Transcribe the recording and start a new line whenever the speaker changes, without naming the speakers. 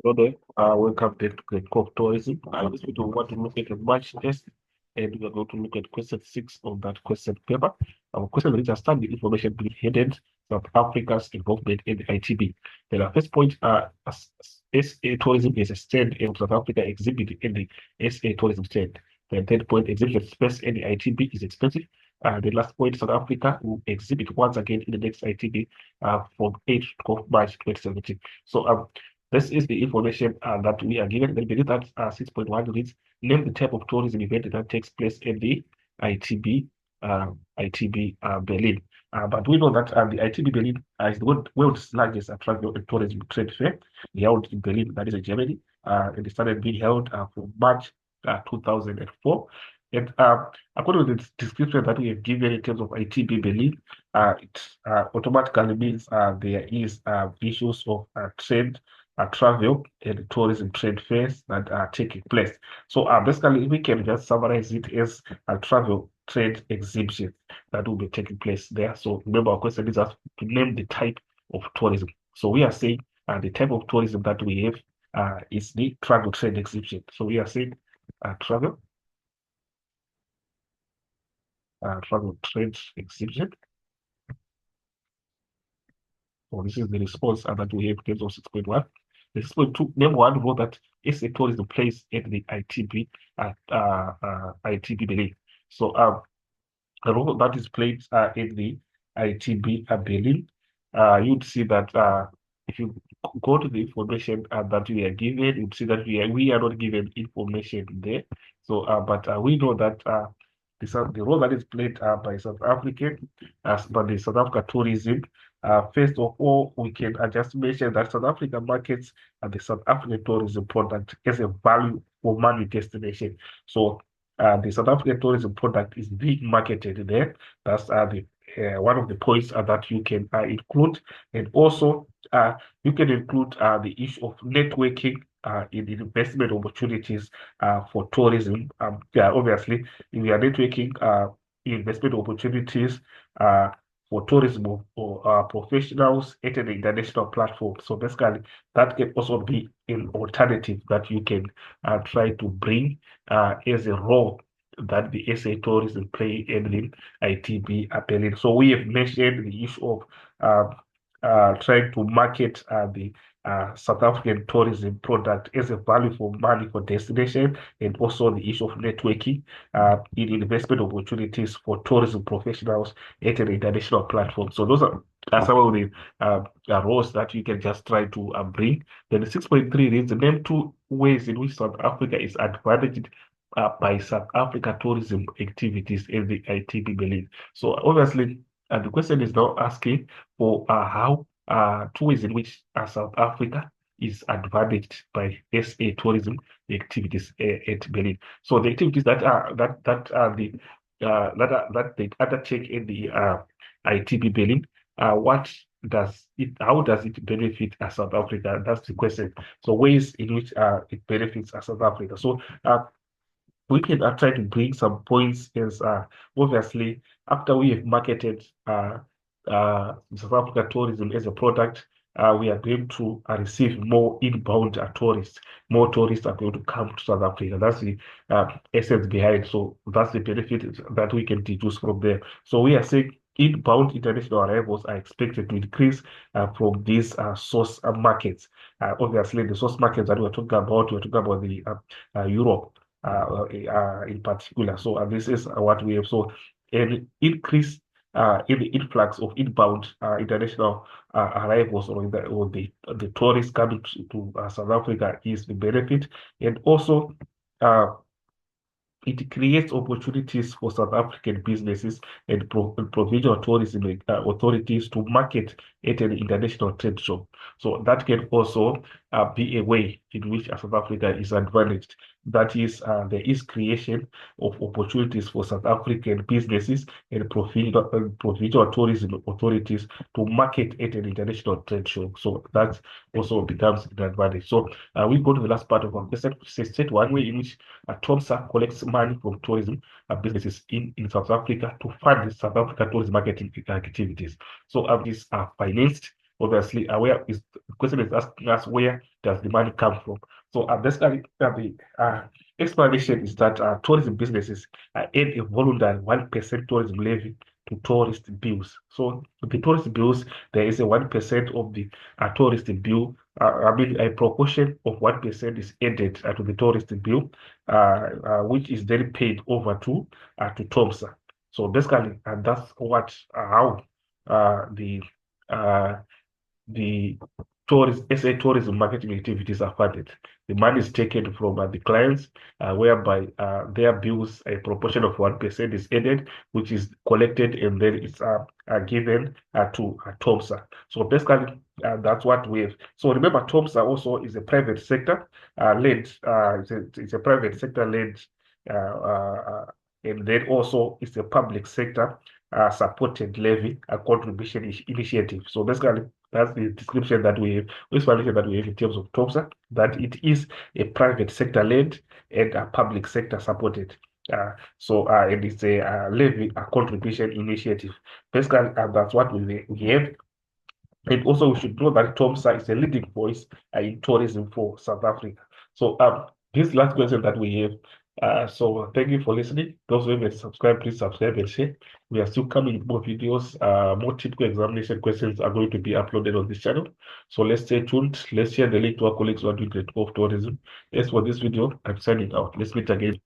Hello, welcome back to Great Court Tourism. This video, we want to look at a match test, and we are going to look at question 6 on that question paper. Our question reads, study information being headed South Africa's involvement in the ITB. Then our first point, SA tourism is a stand in South Africa exhibit in the SA tourism stand. The third point, exhibit space in the ITB is expensive. The last point, South Africa will exhibit once again in the next ITB from 8th of March 2017. So this is the information that we are given. Then beneath that, 6.1 reads, name the type of tourism event that takes place in the ITB, Berlin. But we know that the ITB Berlin is the world's largest travel and tourism trade fair, held in Berlin, that is in Germany. And it started being held from March 2004. And according to the description that we have given in terms of ITB Berlin, it automatically means there is issues of trade, travel and tourism trade fairs that are taking place. So basically, we can just summarize it as a travel trade exhibition that will be taking place there. So remember, our question is us to name the type of tourism. So we are saying the type of tourism that we have is the travel trade exhibition. So we are saying travel trade exhibition. So this is the response that we have in terms of 6.1. The 6.2, name one role that SA tourism plays in the ITB ITB Berlin. So the role that is played in the ITB Berlin, you'd see that if you go to the information that we are given, you'd see that we are not given information there. So, but we know that the role that is played by South African, by the South Africa tourism. First of all, we can just mention that South Africa markets the South African tourism product as a value for money destination. So the South African tourism product is being marketed there. That's one of the points that you can include. And also, you can include the issue of networking in investment opportunities for tourism. Obviously, if we are networking investment opportunities for tourism or professionals at an international platform. So basically, that can also be an alternative that you can try to bring as a role that the SA tourism play in the ITB Berlin. So we have mentioned the issue of trying to market the South African tourism product as a value for money for destination, and also the issue of networking in investment opportunities for tourism professionals at an international platform. So those are some of the roles that you can just try to bring. Then the 6.3 reads, name two ways in which South Africa is advantaged by South Africa tourism activities in the ITB Berlin. So obviously, the question is now asking for how two ways in which South Africa is advantaged by SA tourism activities at Berlin. So the activities that are that they undertake in the ITB Berlin, how does it benefit South Africa? That's the question. So ways in which it benefits South Africa. So we can try to bring some points as obviously after we have marketed South Africa tourism as a product, we are going to receive more inbound tourists. More tourists are going to come to South Africa. That's the essence behind. So that's the benefit that we can deduce from there. So we are saying inbound international arrivals are expected to increase from these source markets. Obviously, the source markets that we're talking about the Europe in particular. So this is what we have. So an increase in the influx of inbound international arrivals or the tourists coming to South Africa is the benefit, and also it creates opportunities for South African businesses and provincial tourism authorities to market at an international trade show. So that can also be a way in which South Africa is advantaged. That is, there is creation of opportunities for South African businesses and provincial tourism authorities to market at an international trade show. So that also becomes an advantage. So we go to the last part of our question, which says, state one way in which TOMSA collects money from tourism businesses in South Africa to fund the South Africa tourism marketing activities. So these are financed. Obviously, where is the question is asking us, where does the money come from? So basically, the explanation is that tourism businesses earn a voluntary 1% tourism levy to tourist bills. So the tourist bills, there is a 1% of the tourist bill. A proportion of 1% is added to the tourist bill, which is then paid over to TOMSA. So basically, and that's what how uh, the SA tourism marketing activities are funded. The money is taken from the clients, whereby their bills, a proportion of 1% is added, which is collected and then it's given to TOMSA. So basically, that's what we have. So remember, TOMSA also is a private sector led, it's a private sector led, uh, uh, and then also it's a public sector supported levy, a contribution initiative. So basically, that's the description that we have, explanation that we have in terms of TOMSA, that it is a private sector led and a public sector supported. And it's a levy, a contribution initiative. Basically, that's what we have. And also, we should know that TOMSA is a leading voice in tourism for South Africa. So, this last question that we have. So, thank you for listening. Those who haven't subscribed, please subscribe and share. We are still coming with more videos. More typical examination questions are going to be uploaded on this channel. So, let's stay tuned. Let's share the link to our colleagues who are doing the of tourism. As for this video, I'm signing out. Let's meet again.